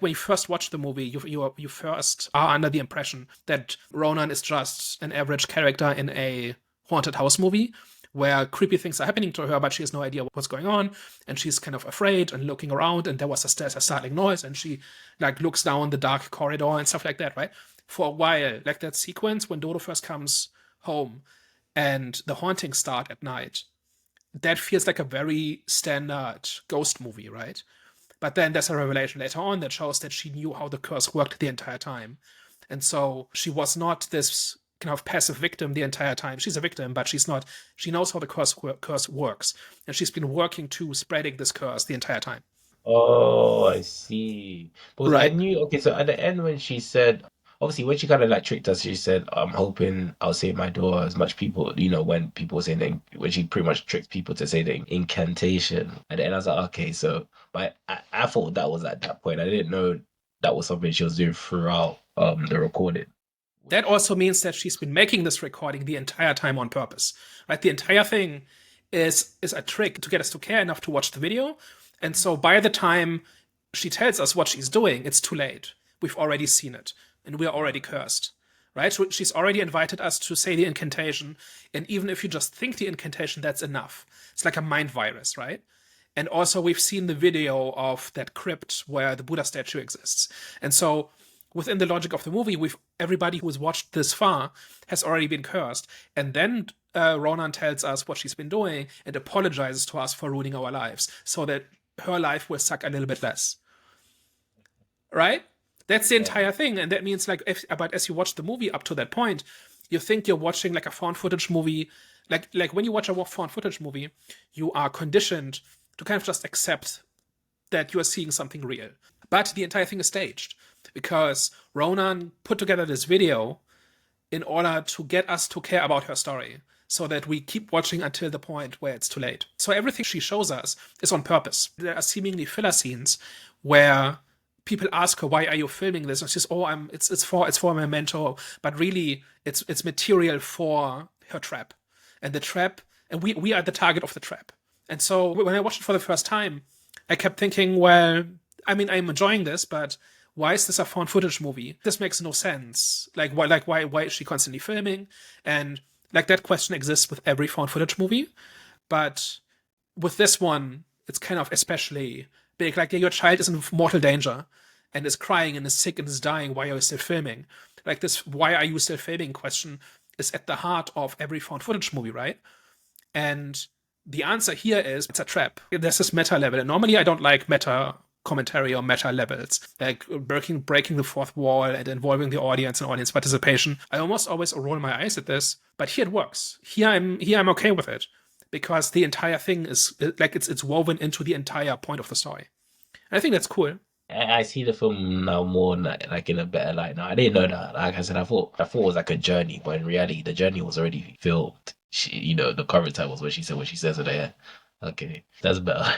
when you first watch the movie, you first are under the impression that Ronan is just an average character in a haunted house movie where creepy things are happening to her, but she has no idea what's going on, and she's kind of afraid and looking around, and there was a startling noise, and she like looks down the dark corridor and stuff like that, right? For a while, like that sequence when Dodo first comes home and the hauntings start at night, that feels like a very standard ghost movie, right? But then there's a revelation later on that shows that she knew how the curse worked the entire time. And so she was not this kind of passive victim the entire time. She's a victim, but she's not. She knows how the curse works. And she's been working to spreading this curse the entire time. Oh, I see. Because I Right. knew, okay, so at the end when she said, obviously when she kind of like tricked us, she said, I'm hoping I'll save my door as much people, when people were saying when she pretty much tricked people to say the incantation. And then I was like, okay, so, but I thought that was at that point. I didn't know that was something she was doing throughout the recording. That Which, also means that she's been making this recording the entire time on purpose. Right? The entire thing is a trick to get us to care enough to watch the video. And so by the time she tells us what she's doing, it's too late. We've already seen it, and we're already cursed. Right? So she's already invited us to say the incantation. And even if you just think the incantation, that's enough. It's like a mind virus, right? And also, we've seen the video of that crypt where the Buddha statue exists. And so, within the logic of the movie, we've everybody who's watched this far has already been cursed. And then Ronan tells us what she's been doing and apologizes to us for ruining our lives, so that her life will suck a little bit less. Right? That's the yeah. entire thing, and that means like, but as you watch the movie up to that point, you think you're watching like a found footage movie. Like when you watch a found footage movie, you are conditioned to kind of just accept that you are seeing something real. But the entire thing is staged because Ronan put together this video in order to get us to care about her story so that we keep watching until the point where it's too late. So everything she shows us is on purpose. There are seemingly filler scenes where people ask her, "Why are you filming this?" And she says, "Oh, it's for my mentor." But really, it's material for her trap, and the trap, and we are the target of the trap. And so when I watched it for the first time, I kept thinking, well, I mean, I'm enjoying this, but why is this a found footage movie? This makes no sense. Why is she constantly filming? And like that question exists with every found footage movie, but with this one, it's kind of especially big. Like your child is in mortal danger and is crying and is sick and is dying. Why are you still filming? Like this, why are you still filming question is at the heart of every found footage movie, right? And the answer here is it's a trap. There's this meta level. And normally I don't like meta commentary or meta levels, like breaking the fourth wall and involving the audience and audience participation. I almost always roll my eyes at this, but here it works. Here I'm okay with it because the entire thing is like it's woven into the entire point of the story. And I think that's cool. I see the film now more like in a better light now. I didn't know that. Like I said, I thought it was like a journey, but in reality, the journey was already filmed. The cover time was what she said, what she says. So yeah, okay, that's better.